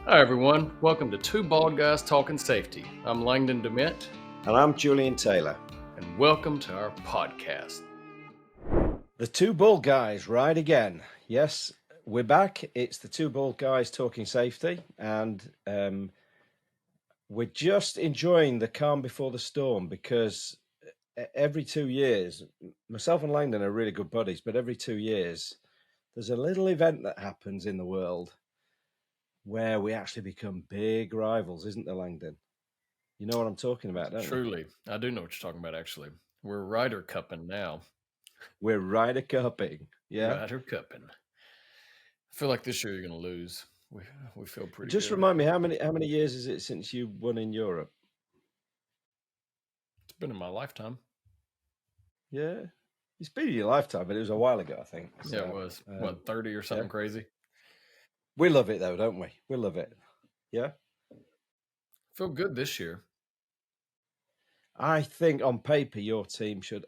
Hi, everyone. Welcome to Two Bald Guys Talking Safety. I'm Langdon DeMint, And I'm Julian Taylor. and welcome to our podcast. The Two Bald Guys ride again. Yes, we're back. It's the Two Bald Guys Talking Safety, and we're just enjoying the calm before the storm because every 2 years, myself and Langdon are really good buddies, but every 2 years, there's a little event that happens in the world where we actually become big rivals, isn't there, Langdon? You know what I'm talking about, don't you? Truly, I do know what you're talking about, actually. We're Ryder Cupping now. We're Ryder Cupping, yeah? Ryder Cupping. I feel like this year you're going to lose. We feel pretty Just good. remind me, how many years is it since you won in Europe? It's been in my lifetime. Yeah, it's been in your lifetime, but it was a while ago, I think. Yeah, it was. What, 30 or something crazy? We love it though, don't we? We love it. Yeah. Feel good this year. I think on paper your team should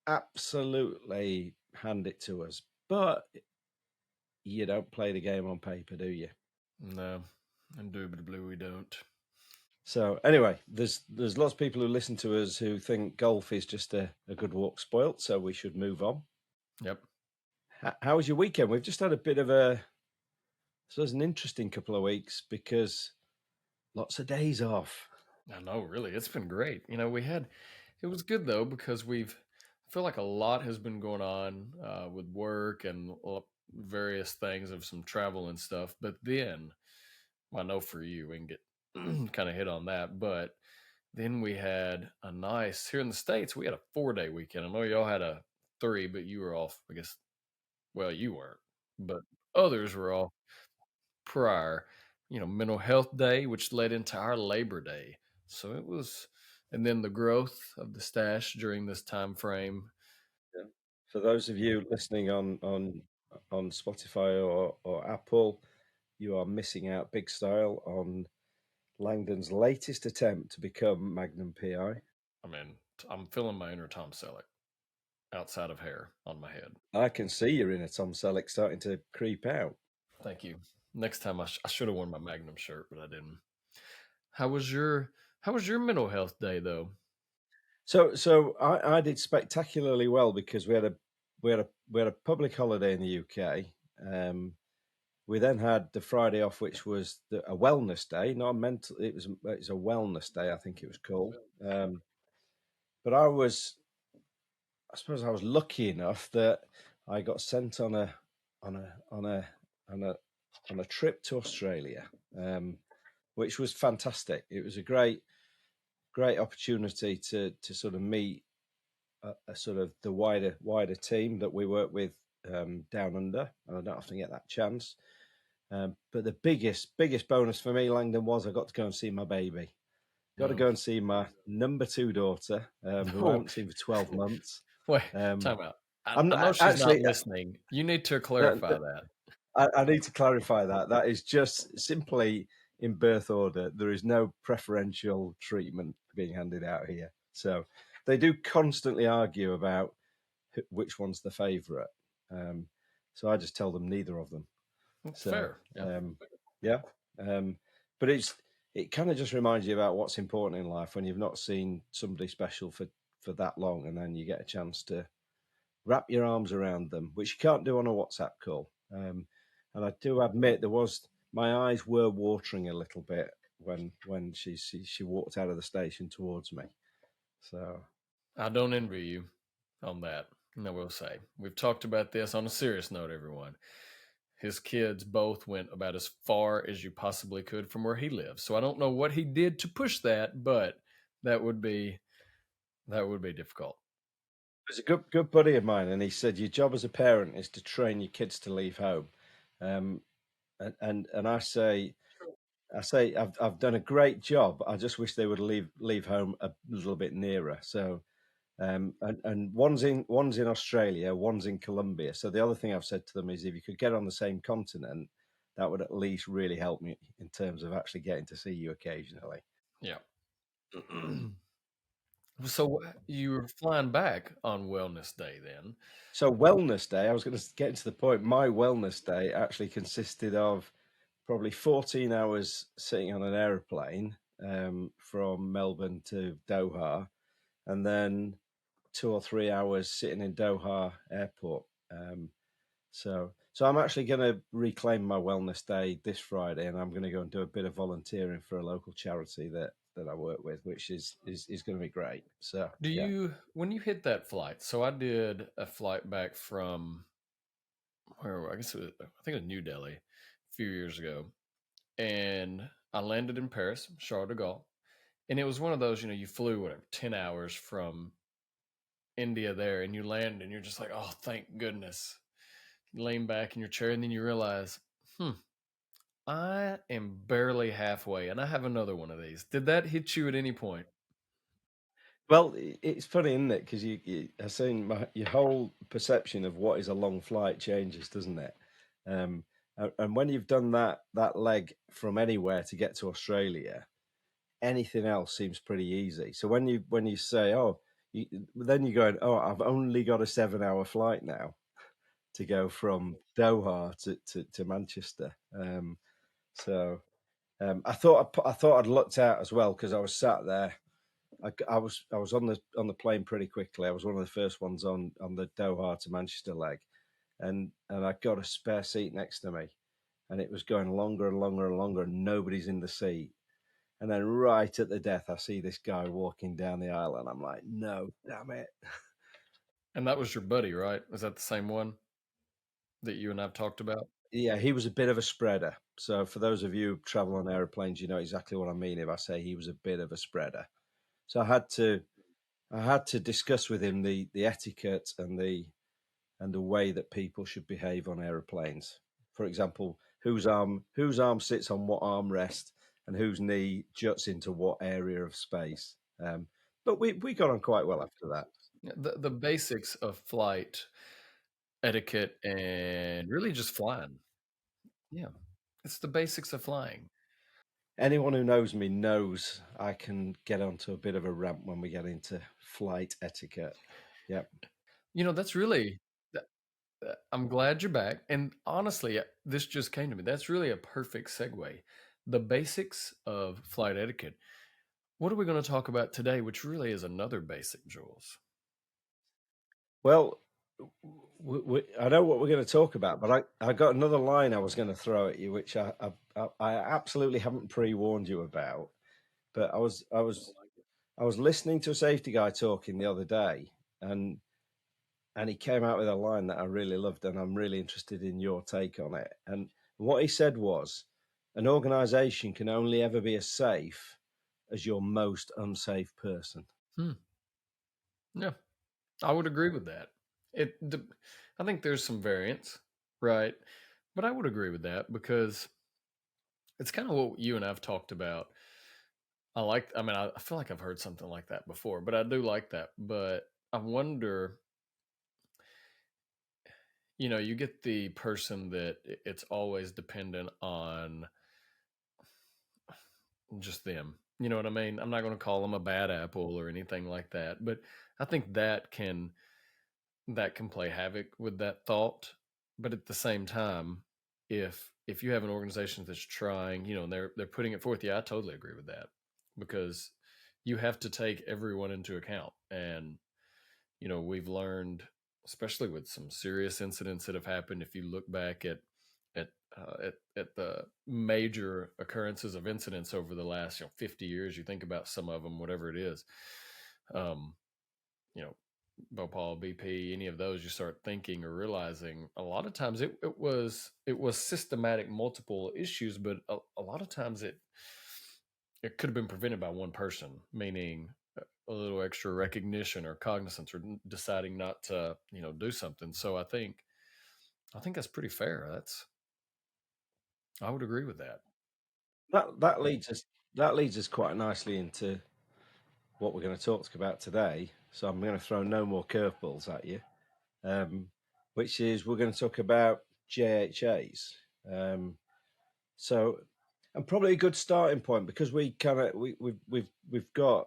absolutely hand it to us, but you don't play the game on paper, do you? No, indubitably we don't. So anyway, there's lots of people who listen to us who think golf is just a good walk spoilt, so we should move on. Yep. How was your weekend? We've just had a bit of so it's an interesting couple of weeks because lots of days off. I know, really. It's been great. It was good though, because I feel like a lot has been going on with work and various things of some travel and stuff. But then, I know for you, we can get kind of hit on that. But then we had here in the States, we had a 4-day weekend. I know y'all had a 3, but you were off, I guess. Well, you weren't, but others were off prior. Mental health day, which led into our Labor Day. So it was, and then the growth of the stash during this time frame. Yeah. For those of you listening on Spotify or Apple, you are missing out big style on Langdon's latest attempt to become Magnum PI. I mean, I'm feeling my inner Tom Selleck outside of hair on my head. I can see your inner Tom Selleck starting to creep out. Thank you. Next time I should have worn my Magnum shirt, but I didn't. How was your mental health day though? So I did spectacularly well because we had a public holiday in the UK. We then had the Friday off, which was a wellness day, not a mental. It was a wellness day, I think it was called. But I suppose I was lucky enough that I got sent on a trip to Australia, which was fantastic. It was a great opportunity to sort of meet a sort of the wider team that we work with down under, and I don't often get that chance. But the biggest bonus for me, Langdon, was I got to go and see my baby. Got to go and see my number 2 daughter, who I haven't seen for 12 months. Wait, time out. I I'm know she's actually not listening. You need to clarify that. I need to clarify that. That is just simply in birth order. There is no preferential treatment being handed out here. So they do constantly argue about which one's the favourite. So I just tell them neither of them. So, fair. Yeah. But it kind of just reminds you about what's important in life when you've not seen somebody special for that long, and then you get a chance to wrap your arms around them, which you can't do on a WhatsApp call. And I do admit my eyes were watering a little bit when she walked out of the station towards me. So I don't envy you on that. I will say we've talked about this on a serious note, everyone. His kids both went about as far as you possibly could from where he lives. So I don't know what he did to push that, but that would be difficult. there's a good buddy of mine, and he said your job as a parent is to train your kids to leave home. And I say I've done a great job. I just wish they would leave home a little bit nearer. So and one's in Australia, one's in Colombia. So the other thing I've said to them is if you could get on the same continent, that would at least really help me in terms of actually getting to see you occasionally. Yeah. So you were flying back on Wellness Day then? So wellness day, I was going to get to the point. My wellness day actually consisted of probably 14 hours sitting on an aeroplane from Melbourne to Doha, and then 2 or 3 hours sitting in Doha airport. So I'm actually going to reclaim my wellness day this Friday, and I'm going to go and do a bit of volunteering for a local charity that I work with, which is going to be great. So Do yeah. you, when you hit that flight? So I did a flight back from where, I guess it was, I think it was New Delhi a few years ago, and I landed in Paris, Charles de Gaulle, and it was one of those, you flew whatever 10 hours from India there, and you land, and you're just like, oh, thank goodness. You lean back in your chair, and then you realize, I am barely halfway, and I have another one of these. Did that hit you at any point? Well, it's funny, isn't it? Because I saying your whole perception of what is a long flight changes, doesn't it? And when you've done that leg from anywhere to get to Australia, anything else seems pretty easy. So when you say, oh, then you're going, oh, I've only got a 7 hour flight now to go from Doha to Manchester. So I thought I'd looked out as well because I was sat there. I was on the plane pretty quickly. I was one of the first ones on the Doha to Manchester leg, and I got a spare seat next to me, and it was going longer and longer and longer, and nobody's in the seat. And then right at the death, I see this guy walking down the aisle, and I'm like, no, damn it. And that was your buddy, right? Was that the same one that you and I've talked about? Yeah, he was a bit of a spreader. So for those of you who travel on aeroplanes, you know exactly what I mean if I say he was a bit of a spreader. So I had to discuss with him the etiquette and the way that people should behave on aeroplanes. For example, whose arm sits on what armrest and whose knee juts into what area of space. But we got on quite well after that. Yeah, the basics of flight etiquette and really just flying. Yeah, it's the basics of flying. Anyone who knows me knows I can get onto a bit of a rant when we get into flight etiquette. Yep. That's really. I'm glad you're back. And honestly, this just came to me. That's really a perfect segue. The basics of flight etiquette. What are we going to talk about today, which really is another basic, Jules? Well, I know what we're going to talk about, but I got another line I was going to throw at you, which I absolutely haven't pre-warned you about. But I was listening to a safety guy talking the other day, and he came out with a line that I really loved, and I'm really interested in your take on it. And what he said was, an organization can only ever be as safe as your most unsafe person. Hmm. Yeah, I would agree with that. It, I think there's some variance, right? But I would agree with that because it's kind of what you and I've talked about. I mean, I feel like I've heard something like that before, but I do like that. But I wonder, you get the person that it's always dependent on just them. You know what I mean? I'm not going to call them a bad apple or anything like that, but I think that can play havoc with that thought. But at the same time, if you have an organization that's trying, and they're putting it forth, yeah, I totally agree with that because you have to take everyone into account. And we've learned, especially with some serious incidents that have happened, if you look back at at the major occurrences of incidents over the last 50 years, you think about some of them, whatever it is, um, you know, Bhopal, BP, any of those, you start thinking or realizing a lot of times it was systematic, multiple issues, but a lot of times it could have been prevented by one person, meaning a little extra recognition or cognizance or deciding not to do something. So I think that's pretty fair. I would agree with that. That leads us quite nicely into what we're going to talk about today. So I'm going to throw no more curveballs at you, um, which is we're going to talk about JHAs. Um, so, and probably a good starting point because we've got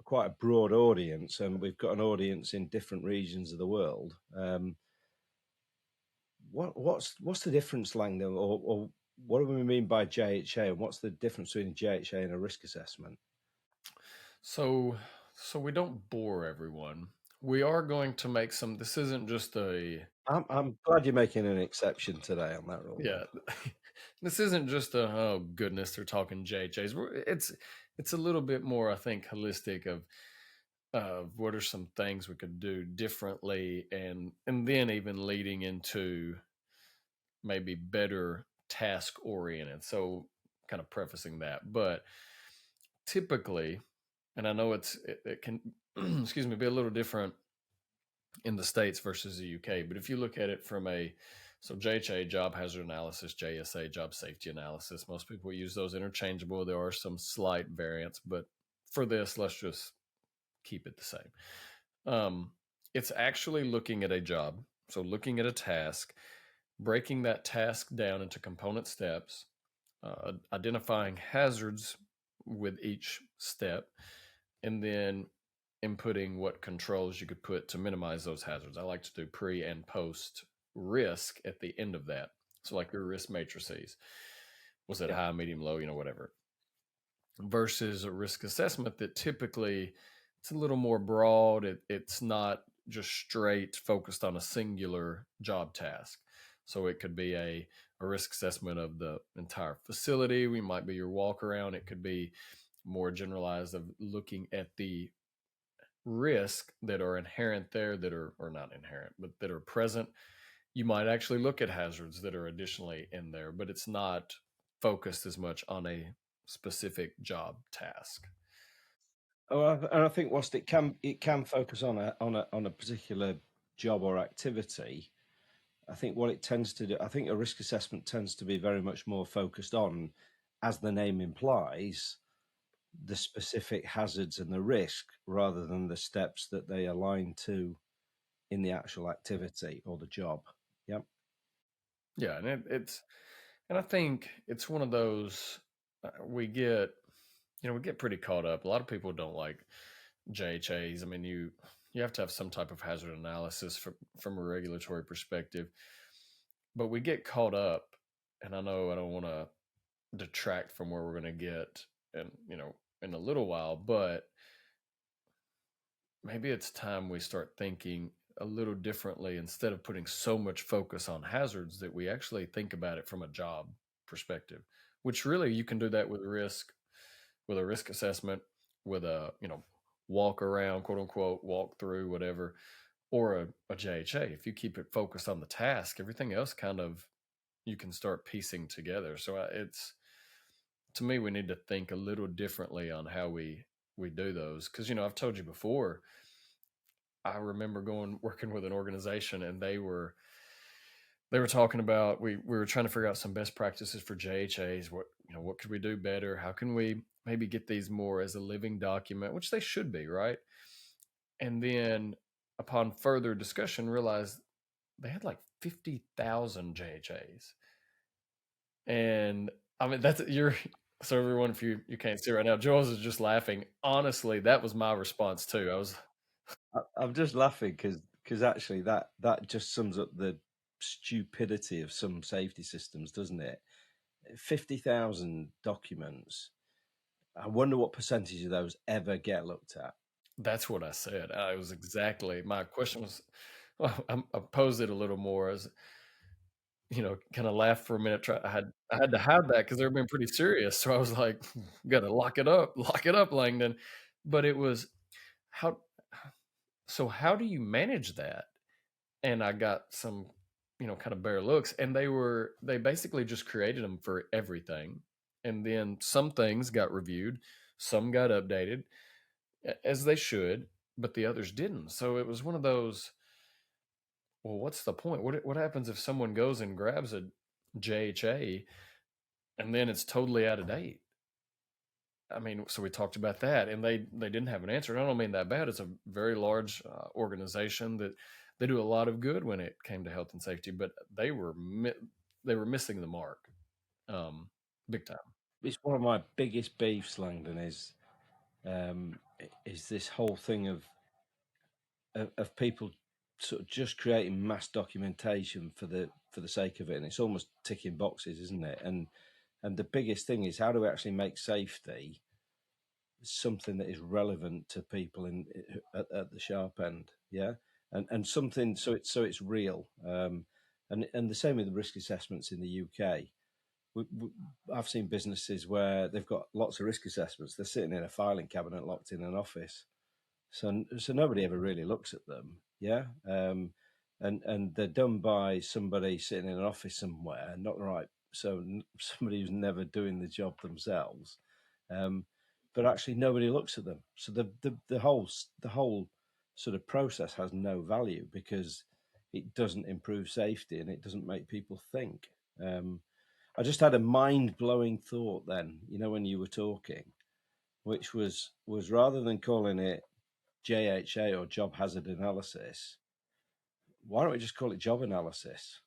quite a broad audience, and we've got an audience in different regions of the world. What's the difference, Langdon, or what do we mean by JHA, and what's the difference between a JHA and a risk assessment? So, so we don't bore everyone. We are going to make some. This isn't just a I'm glad you're making an exception today on that rule. yeah. This isn't just a oh goodness they're talking JHAs. It's a little bit more I think holistic of what are some things we could do differently, and then even leading into maybe better task oriented. So kind of prefacing that, but typically, and I know it can excuse me be a little different in the States versus the UK. But if you look at it from a so JHA, job hazard analysis, JSA, job safety analysis, most people use those interchangeable. There are some slight variants, but for this, let's just keep it the same. It's actually looking at a job, so looking at a task, breaking that task down into component steps, identifying hazards with each step, and then inputting what controls you could put to minimize those hazards. I like to do pre and post risk at the end of that. So, like your risk matrices, was it Yeah. high, medium, low, whatever, versus a risk assessment that typically it's a little more broad. It's not just straight focused on a singular job task. So it could be a risk assessment of the entire facility. We might be your walk around. It could be more generalized of looking at the risk that are inherent there that are or not inherent but that are present. You might actually look at hazards that are additionally in there, but it's not focused as much on a specific job task. Oh, and I think whilst it can focus on a particular job or activity, I think what it tends to do, I think a risk assessment tends to be very much more focused on, as the name implies, the specific hazards and the risk rather than the steps that they align to in the actual activity or the job. Yep. Yeah, and it's and I think it's one of those we get we get pretty caught up. A lot of people don't like JHAs. I mean, you have to have some type of hazard analysis from a regulatory perspective, but we get caught up, and I know I don't want to detract from where we're going to get, and in a little while, but maybe it's time we start thinking a little differently instead of putting so much focus on hazards that we actually think about it from a job perspective, which really you can do that with a risk assessment, with a walk around, quote unquote, walk through, whatever, or a JHA. If you keep it focused on the task, everything else kind of you can start piecing together. So it's to me we need to think a little differently on how we do those, because I've told you before, I remember going working with an organization, and they were talking about we were trying to figure out some best practices for JHAs. What could we do better? How can we maybe get these more as a living document, which they should be, right? And then upon further discussion, realized they had like 50,000 JHAs, and I mean that's you're so everyone, if you can't see right now, Joel's is just laughing. Honestly, that was my response too. I was I'm just laughing because actually that just sums up the stupidity of some safety systems, doesn't it? 50,000 documents. I wonder what percentage of those ever get looked at. That's what I said. I was exactly my question was. Well, I posed it a little more as kind of laughed for a minute. I had to hide that because they were being pretty serious. So I was like, "Got to lock it up, Langdon." But it was how. So how do you manage that? And I got some, kind of bare looks, and they basically just created them for everything, and then some things got reviewed, some got updated as they should, but the others didn't. So it was one of those. Well, what's the point? What happens if someone goes and grabs a JHA and then it's totally out of date? I mean, so we talked about that, and they didn't have an answer. And I don't mean that bad. It's a very large organization that they do a lot of good when it came to health and safety, but they were missing the mark, um, big time. It's one of my biggest beefs, Langdon, is this whole thing of people sort of just creating mass documentation for for the sake of it, and it's almost ticking boxes, isn't it? And the biggest thing is, how do we actually make safety something that is relevant to people at the sharp end? Yeah, and something, so it's real. And the same with the risk assessments in the UK. We, I've seen businesses where they've got lots of risk assessments. They're sitting in a filing cabinet, locked in an office, so nobody ever really looks at them. Yeah, and they're done by somebody sitting in an office somewhere, not right. So somebody who's never doing the job themselves, um, but actually nobody looks at them. So the whole sort of process has no value because it doesn't improve safety and it doesn't make people think. Um, I just had a mind blowing thought then, when you were talking, which was rather than calling it JHA or job hazard analysis, why don't we just call it job analysis?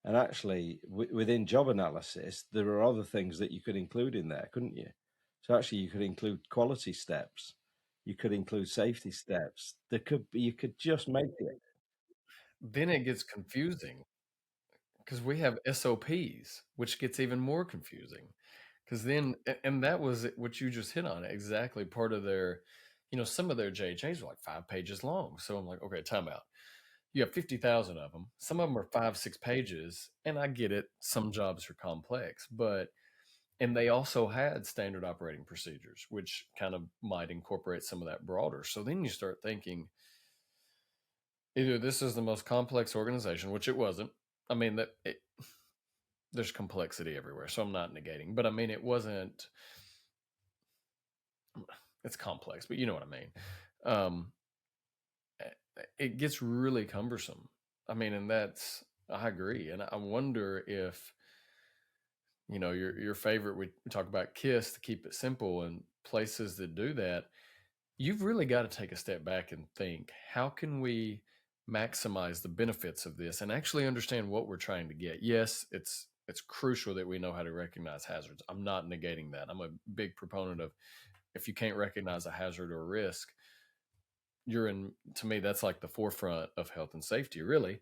And actually, within job analysis, there are other things that you could include in there, couldn't you? So actually, you could include quality steps, you could include safety steps. There could be, you could just make it. Then it gets confusing because we have SOPs, which gets even more confusing. Because then, and that was what you just hit on exactly. Part of their, some of their JHAs were like 5 pages long. So I'm like, okay, time out. You have 50,000 of them. Some of them are 5, 6 pages. And I get it. Some jobs are complex, and they also had standard operating procedures, which kind of might incorporate some of that broader. So then you start thinking, either this is the most complex organization, which it wasn't. I mean, there's complexity everywhere, so I'm not negating, but I mean, it wasn't. It's complex, but you know what I mean. Um, it gets really cumbersome. I mean, and I agree, and I wonder if your favorite. We talk about KISS to keep it simple, and places that do that. You've really got to take a step back and think, how can we maximize the benefits of this and actually understand what we're trying to get? Yes, it's crucial that we know how to recognize hazards. I'm not negating that. I'm a big proponent of, if you can't recognize a hazard or a risk, to me, that's like the forefront of health and safety, really.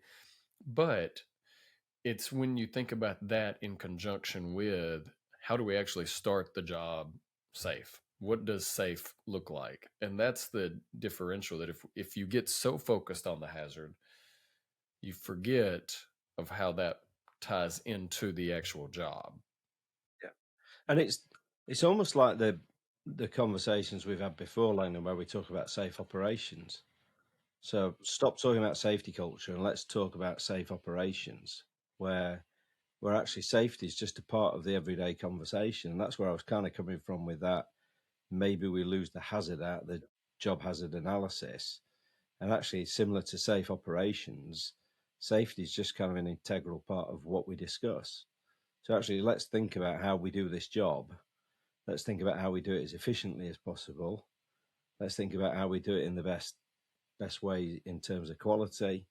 But it's when you think about that in conjunction with, how do we actually start the job safe? What does safe look like? And that's the differential, that if you get so focused on the hazard, you forget of how that ties into the actual job. Yeah, and it's almost like the conversations we've had before, Langdon, where we talk about safe operations. So stop talking about safety culture and let's talk about safe operations, where actually safety is just a part of the everyday conversation. And that's where I was kind of coming from with that. Maybe we lose the hazard out of the job hazard analysis. And actually, similar to safe operations, safety is just kind of an integral part of what we discuss. So actually, let's think about how we do this job. Let's think about how we do it as efficiently as possible. Let's think about how we do it in the best way in terms of quality,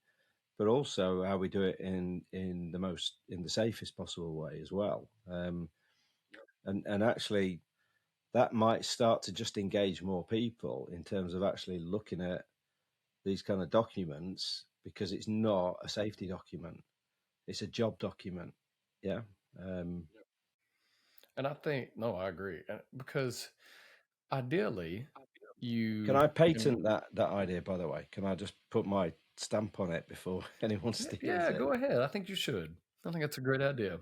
but also how we do it in the safest possible way as well. And actually, that might start to just engage more people in terms of actually looking at these kind of documents, because it's not a safety document; it's a job document. Yeah. Um, And I think, no, I agree. Because ideally, can you I can, patent that idea? By the way, can I just put my stamp on it before anyone steals yeah, it? go ahead. I think you should. I think that's a great idea.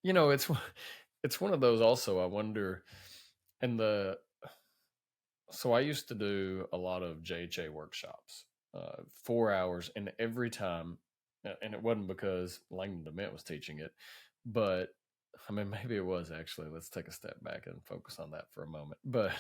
It's one of those also. I wonder, and so I used to do a lot of JHA workshops, 4 hours, and every time, and it wasn't because Langdon DeMint was teaching it, but I mean, maybe it was actually. Let's take a step back and focus on that for a moment. But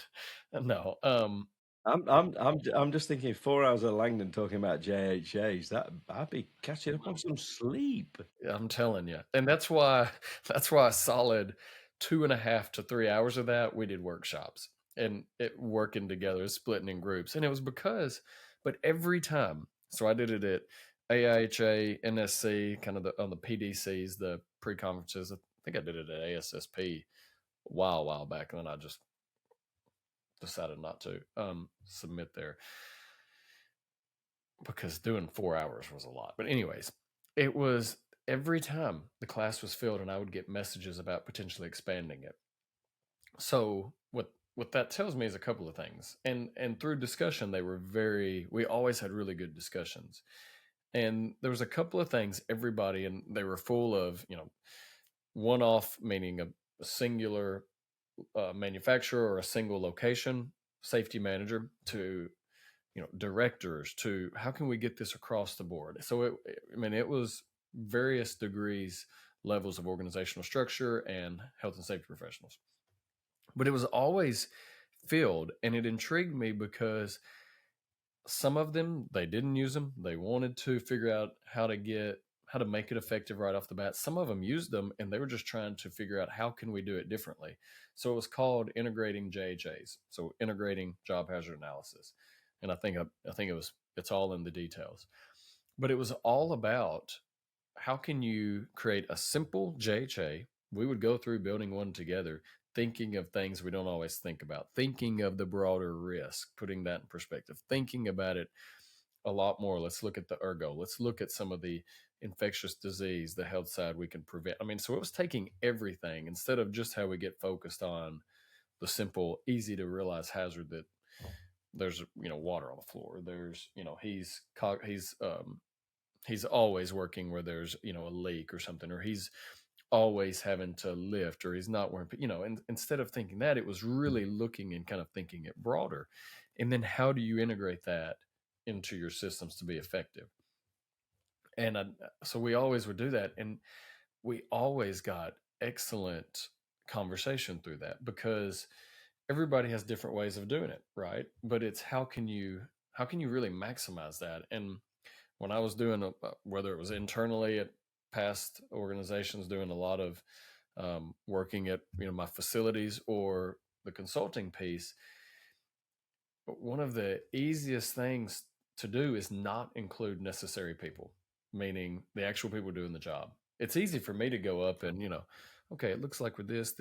no, I'm just thinking 4 hours of Langdon talking about JHAs. That I'd be catching up on some sleep. I'm telling you, and that's why a solid 2.5 to 3 hours of that we did workshops and it working together, splitting in groups, and it was because, but every time, so I did it at AIHA, NSC, kind of on the PDCs, the pre conferences. I think I did it at ASSP a while back, and then I just decided not to submit there because doing 4 hours was a lot. But anyways, it was every time the class was filled and I would get messages about potentially expanding it. So what that tells me is a couple of things. And through discussion they were very we always had really good discussions. And there was a couple of things everybody and they were full of, one off meaning a singular manufacturer or a single location, safety manager to directors to how can we get this across the board. So it was various degrees, levels of organizational structure and health and safety professionals, but it was always filled. And it intrigued me because some of them they didn't use them, they wanted to figure out how to make it effective right off the bat. Some of them used them and they were just trying to figure out how can we do it differently. So it was called integrating JHAs, so integrating job hazard analysis. And I think it's all in the details, but it was all about how can you create a simple JHA. We would go through building one together, thinking of things we don't always think about, thinking of the broader risk, putting that in perspective, thinking about it a lot more. Let's look at the ergo. Let's look at some of the infectious disease, the health side we can prevent. I mean, so it was taking everything instead of just how we get focused on the simple, easy to realize hazard that there's water on the floor. There's he's always working where there's a leak or something, or he's always having to lift, or he's not wearing, and instead of thinking that, it was really looking and kind of thinking it broader. And then how do you integrate that into your systems to be effective? And so we always would do that. And we always got excellent conversation through that because everybody has different ways of doing it, right? But it's how can you really maximize that? And when I was doing whether it was internally at past organizations, doing a lot of working at my facilities or the consulting piece, one of the easiest things to do is not include necessary people, meaning the actual people doing the job. It's easy for me to go up and okay, it looks like with this,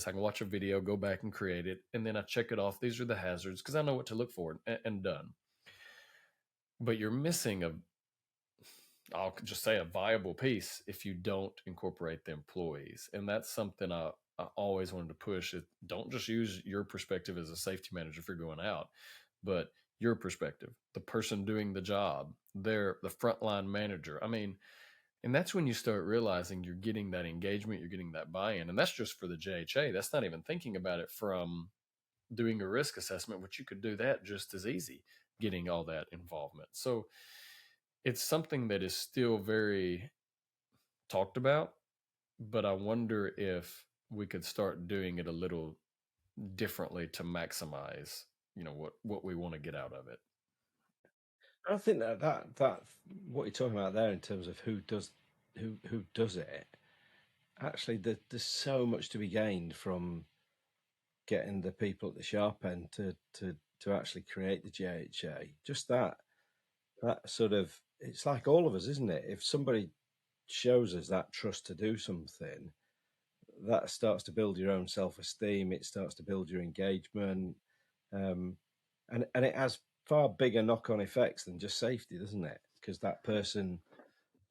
I can watch a video, go back and create it, and then I check it off. These are the hazards because I know what to look for, and done. But you're missing I'll just say a viable piece if you don't incorporate the employees. And that's something I always wanted to push. Don't just use your perspective as a safety manager if you're going out, but your perspective, the person doing the job, the frontline manager. I mean, and that's when you start realizing you're getting that engagement, you're getting that buy-in. And that's just for the JHA. That's not even thinking about it from doing a risk assessment, which you could do that just as easy, getting all that involvement. So it's something that is still very talked about, but I wonder if we could start doing it a little differently to maximize, what we want to get out of it. I think that what you're talking about there in terms of who does it, actually there's so much to be gained from getting the people at the sharp end to actually create the JHA. Just that sort of, it's like all of us, isn't it? If somebody shows us that trust to do something, that starts to build your own self-esteem. It starts to build your engagement, um, and it has far bigger knock-on effects than just safety, doesn't it? Because that person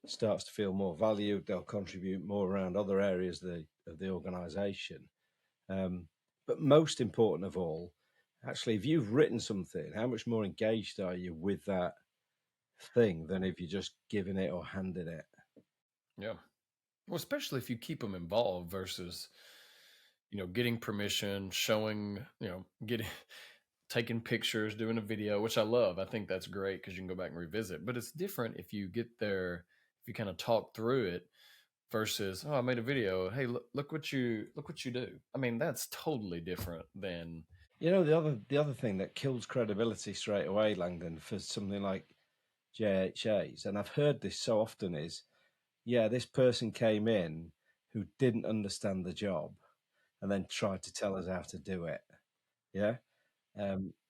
starts to feel more valued. They'll contribute more around other areas of the organisation. Um, but most important of all, actually, if you've written something, how much more engaged are you with that thing than if you're just giving it or handing it? Yeah. Well, especially if you keep them involved versus, getting permission, showing, getting, taking pictures, doing a video, which I love. I think that's great because you can go back and revisit. But it's different if you get there, if you kind of talk through it versus, oh, I made a video. Hey, look what you do. I mean, that's totally different than You know, the other thing that kills credibility straight away, Langdon, for something like JHAs, and I've heard this so often, is yeah, this person came in who didn't understand the job and then tried to tell us how to do it. Yeah.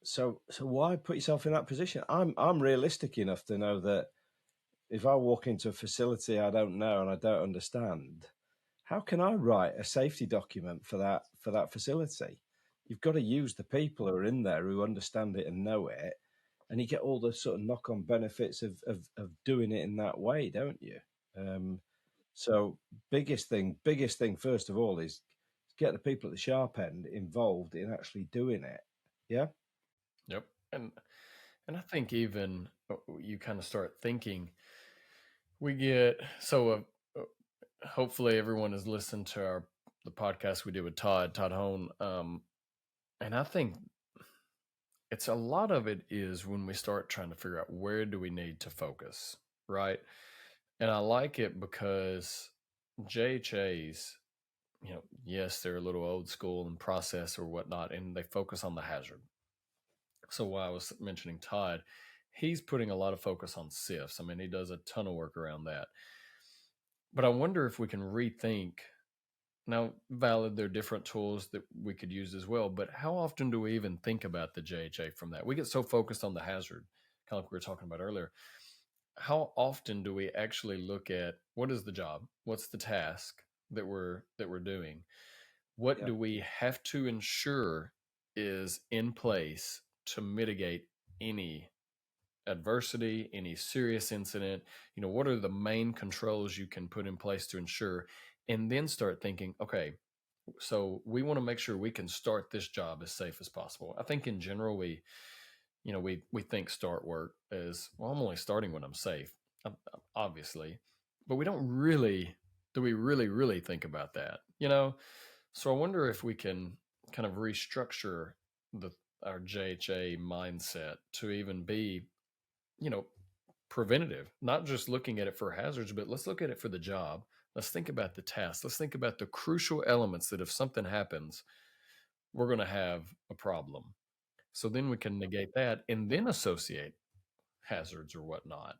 So why put yourself in that position? I'm realistic enough to know that if I walk into a facility I don't know and I don't understand, how can I write a safety document for that facility? You've got to use the people who are in there who understand it and know it, and you get all the sort of knock-on benefits of doing it in that way, don't you? Um, So biggest thing first of all is get the people at the sharp end involved in actually doing it. Yeah. Yep. And I think even you kind of start thinking, we get hopefully everyone has listened to the podcast we did with Todd Hone, and I think it's a lot of it is when we start trying to figure out where do we need to focus, right? And I like it because JHAs, yes, they're a little old school in process or whatnot, and they focus on the hazard. So while I was mentioning Todd, he's putting a lot of focus on SIFs. I mean, he does a ton of work around that. But I wonder if we can rethink. Now, valid, there are different tools that we could use as well, but how often do we even think about the JHA from that? We get so focused on the hazard, kind of like we were talking about earlier. How often do we actually look at what is the job? What's the task that we're doing? What Yeah. do we have to ensure is in place to mitigate any adversity, any serious incident? What are the main controls you can put in place to ensure? And then start thinking, okay, so we want to make sure we can start this job as safe as possible. I think in general, we think start work as, well, I'm only starting when I'm safe, obviously, but we don't really, do we really think about that? So I wonder if we can kind of restructure the our JHA mindset to even be, you know, preventative, not just looking at it for hazards, but let's look at it for the job. Let's think about the task. Let's think about the crucial elements that if something happens, we're going to have a problem. So then we can negate that and then associate hazards or whatnot.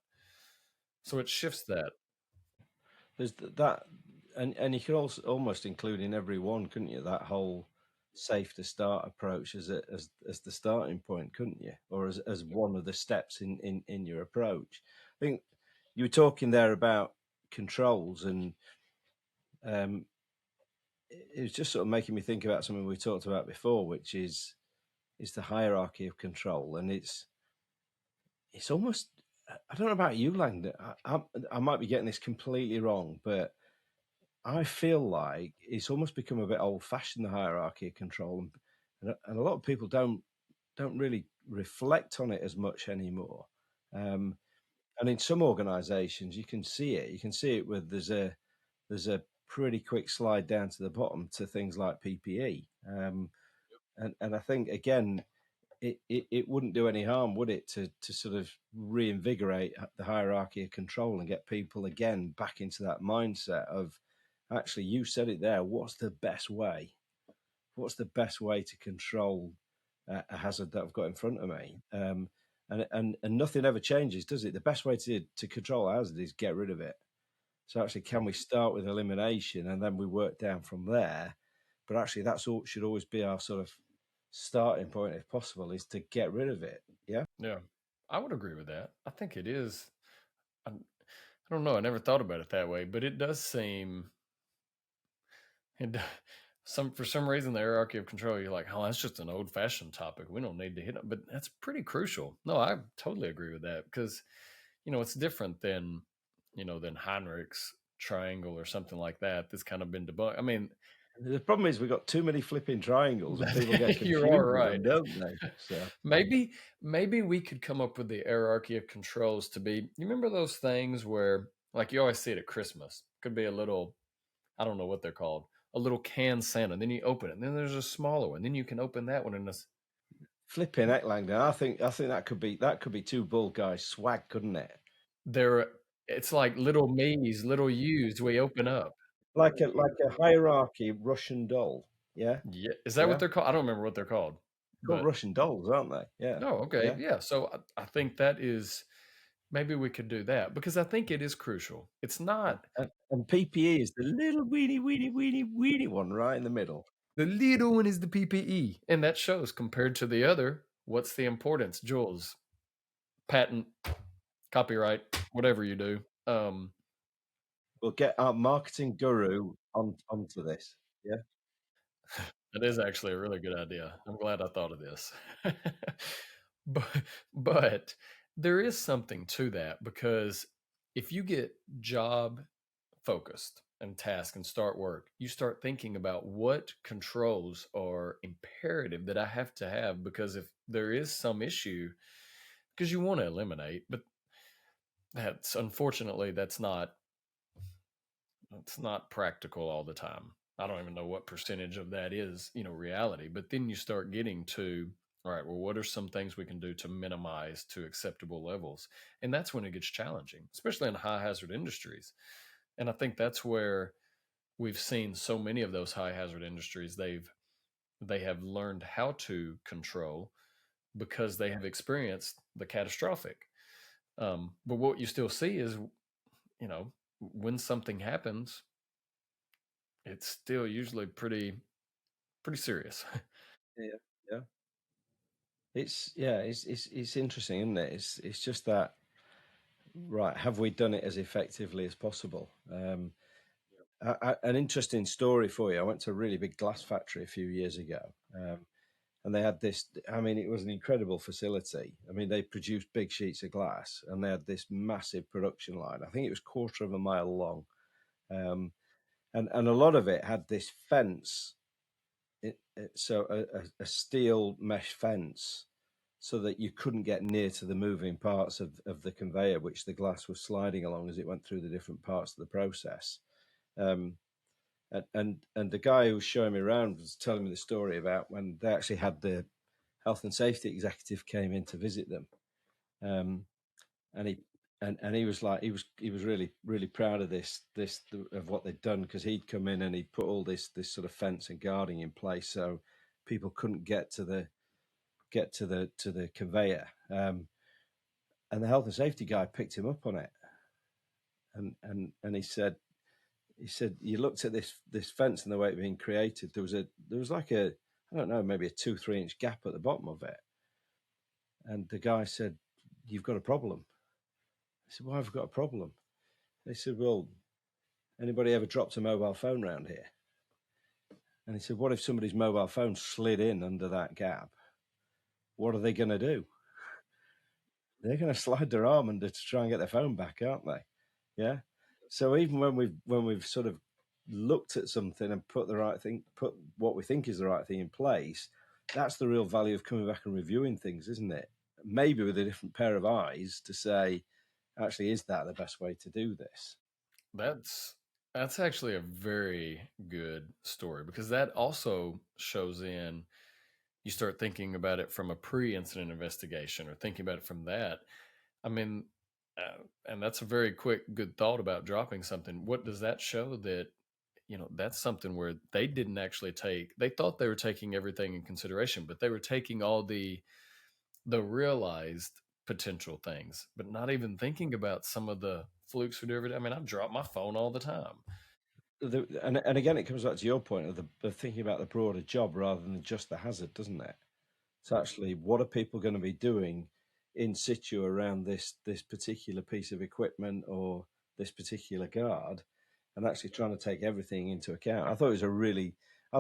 So it shifts that. There's that, and you could also almost include in every one, couldn't you? That whole safe to start approach as the starting point, couldn't you? Or as one of the steps in your approach. I think you were talking there about controls, and um, it was just sort of making me think about something we talked about before, which is the hierarchy of control, and it's almost, I don't know about you, Langdon. I might be getting this completely wrong, but I feel like it's almost become a bit old fashioned, the hierarchy of control, and a lot of people don't really reflect on it as much anymore. Um, and in some organisations, you can see it. You can see it with there's a pretty quick slide down to the bottom to things like PPE. And I think again, it wouldn't do any harm, would it, to sort of reinvigorate the hierarchy of control and get people again back into that mindset of, actually, you said it there. What's the best way? What's the best way to control a hazard that I've got in front of me? And nothing ever changes, does it? The best way to control a hazard is get rid of it. So actually, can we start with elimination and then we work down from there? But actually, that's all should always be our sort of starting point, if possible, is to get rid of it. Yeah. Yeah, I would agree with that. I think it is. I don't know. I never thought about it that way, but it does seem it. For some reason, the hierarchy of control, you're like, oh, that's just an old fashioned topic. We don't need to hit it, but that's pretty crucial. No, I totally agree with that because it's different than Heinrich's triangle or something like that. That's kind of been debunked. I mean, The problem is we've got too many flipping triangles and people get you are confused with right. them, don't they? So Maybe we could come up with the hierarchy of controls to be. You remember those things where, like, you always see it at Christmas? Could be a little. I don't know what they're called. A little can Santa. Then you open it. And then there's a smaller one. Then you can open that one, and it's flipping heck, Langdon. I think that could be two bull guys swag, couldn't it? there. It's like little me's, little U's. We open up. Like a hierarchy Russian doll. Yeah, Yeah, is that what yeah. they're called? I don't remember what they're called, Called but Russian dolls, aren't they? Yeah, no. Okay, yeah. yeah. So I think that is maybe we could do that because I think it is crucial. It's not And PPE is the little weeny one right in the middle. the little one is the PPE, and that shows compared to the other. What's the importance, Jules? Patent, copyright, whatever you do. We'll get our marketing guru onto this. Yeah. That is actually a really good idea. I'm glad I thought of this. but but there is something to that because if you get job focused and task and start work, you start thinking about what controls are imperative that I have to have, because if there is some issue, because you want to eliminate, but that's unfortunately that's not practical all the time. I don't even know what percentage of that is, reality. But then you start getting to, all right, well, what are some things we can do to minimize to acceptable levels? And that's when it gets challenging, especially in high hazard industries. And I think that's where we've seen so many of those high hazard industries, they have learned how to control because they have experienced the catastrophic. But what you still see is, you know, when something happens, it's still usually pretty serious. Yeah, yeah. It's interesting, isn't it? It's just that, right? Have we done it as effectively as possible? An interesting story for you. I went to a really big glass factory a few years ago, and they had this. I mean, it was an incredible facility. I mean, they produced big sheets of glass, and they had this massive production line. I think it was quarter of a mile long, um, and a lot of it had this fence. So a steel mesh fence, so that you couldn't get near to the moving parts of the conveyor, which the glass was sliding along as it went through the different parts of the process. Um, and the guy who was showing me around was telling me the story about when they actually had the health and safety executive came in to visit them, um, and he was like he was really proud of this of what they'd done, because he'd come in and he'd put all this sort of fence and guarding in place so people couldn't get to the conveyor. And the health and safety guy picked him up on it, and he said you looked at this fence and the way it had been created. There was like a, I don't know, maybe a 2-3 inch gap at the bottom of it. And the guy said, "You've got a problem." I said, "Why have I got a problem?" They said, "Well, anybody ever dropped a mobile phone around here?" And he said, "What if somebody's mobile phone slid in under that gap? What are they going to do? They're going to slide their arm under to try and get their phone back, aren't they?" Yeah. So even when we've sort of looked at something and put what we think is the right thing in place, that's the real value of coming back and reviewing things, isn't it? Maybe with a different pair of eyes to say, actually, is that the best way to do this? that's that's actually a very good story, because that also shows in, you start thinking about it from a pre-incident investigation or thinking about it from that. I mean, and that's a very quick good thought about dropping something. What does that show? That, that's something where they didn't actually they thought they were taking everything in consideration, but they were taking all the realized potential things, but not even thinking about some of the flukes we do every day. I mean, I drop my phone all the time. And again, it comes back to your point of thinking about the broader job rather than just the hazard, doesn't it? So actually, what are people going to be doing in situ around this particular piece of equipment or this particular guard, and actually trying to take everything into account? I thought it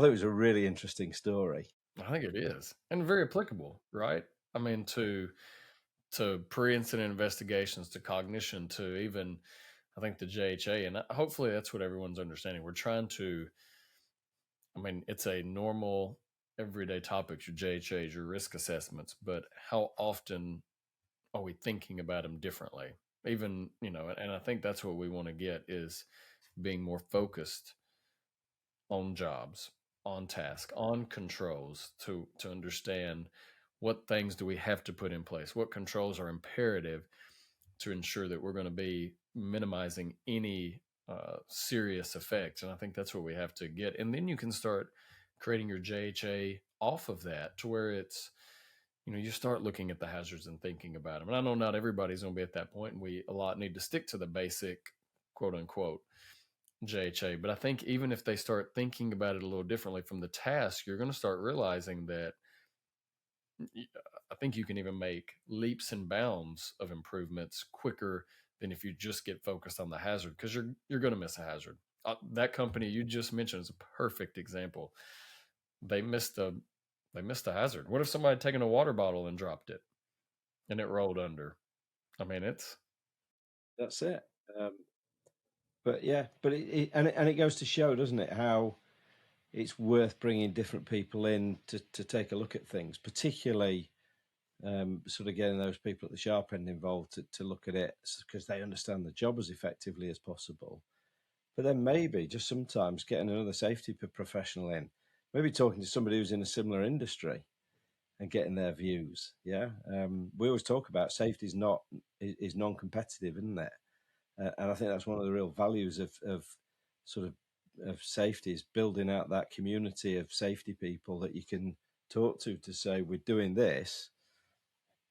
was a really interesting story. I think it is, and very applicable, right? I mean, to pre-incident investigations, to cognition, to even, I think, the JHA, and hopefully that's what everyone's understanding. We're trying to, I mean, it's a normal everyday topic, your JHAs, your risk assessments, but how often are we thinking about them differently? Even, and I think that's what we want to get, is being more focused on jobs, on task, on controls, to understand what things do we have to put in place, what controls are imperative to ensure that we're going to be minimizing any serious effects. And I think that's what we have to get. And then you can start creating your JHA off of that, to where it's, you start looking at the hazards and thinking about them. And I know not everybody's going to be at that point, and we a lot need to stick to the basic, quote unquote, JHA. But I think even if they start thinking about it a little differently from the task, you're going to start realizing that I think you can even make leaps and bounds of improvements quicker than if you just get focused on the hazard, because you're going to miss a hazard. That company you just mentioned is a perfect example. They missed a they missed a hazard. What if somebody had taken a water bottle and dropped it and it rolled under? I mean, it's That's it. Um, but it goes to show, doesn't it, how it's worth bringing different people in to take a look at things, particularly sort of getting those people at the sharp end involved to look at it because they understand the job as effectively as possible. But then maybe just sometimes getting another safety professional in, maybe talking to somebody who's in a similar industry and getting their views. Yeah, we always talk about safety is non-competitive, isn't it? And I think that's one of the real values of sort of safety is building out that community of safety people that you can talk to say, we're doing this.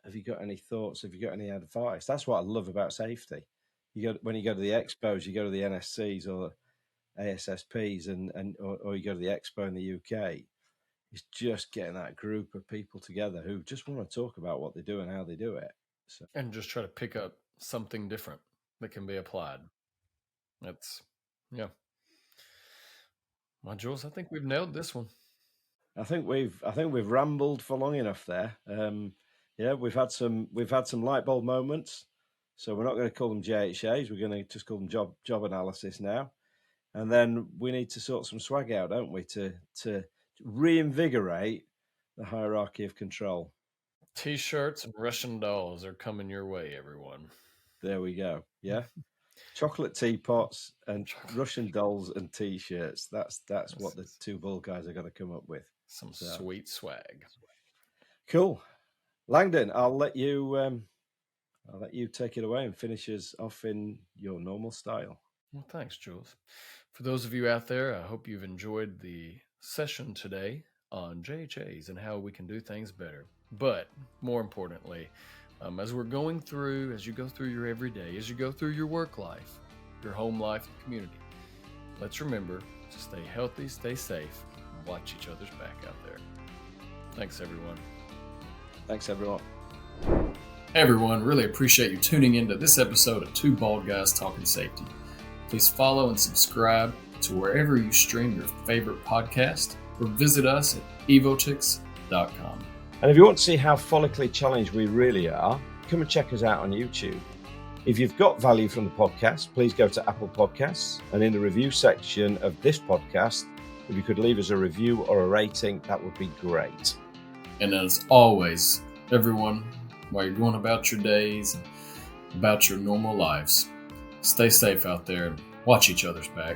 Have you got any thoughts? Have you got any advice? That's what I love about safety. When you go to the expos, you go to the NSCs or ASSPs, or you go to the expo in the UK. It's just getting that group of people together who just want to talk about what they do and how they do it. So, And just try to pick up something different that can be applied. That's, yeah. Well, Jules, I think we've nailed this one. I think we've rambled for long enough there. Yeah, we've had some light bulb moments. So we're not going to call them JHAs. We're going to just call them job analysis now. And then we need to sort some swag out, don't we, to reinvigorate the hierarchy of control. T-shirts and Russian dolls are coming your way, everyone. There we go. Yeah. Chocolate teapots and Chocolate. Russian dolls and T-shirts. That's what the two bull guys are going to come up with. Some sweet swag. Cool. Langdon, I'll let you take it away and finish us off in your normal style. Well, thanks, Jules. For those of you out there, I hope you've enjoyed the session today on JHAs and how we can do things better. But more importantly, as you go through your everyday, as you go through your work life, your home life, and community, let's remember to stay healthy, stay safe, and watch each other's back out there. Thanks, everyone. Thanks, everyone. Hey, everyone. Really appreciate you tuning into this episode of Two Bald Guys Talking Safety. Please follow and subscribe to wherever you stream your favorite podcast or visit us at evotix.com. And if you want to see how follically challenged we really are, come and check us out on YouTube. If you've got value from the podcast, please go to Apple Podcasts, and in the review section of this podcast, if you could leave us a review or a rating, that would be great. And as always, everyone, while you're going about your days and about your normal lives, stay safe out there and watch each other's back.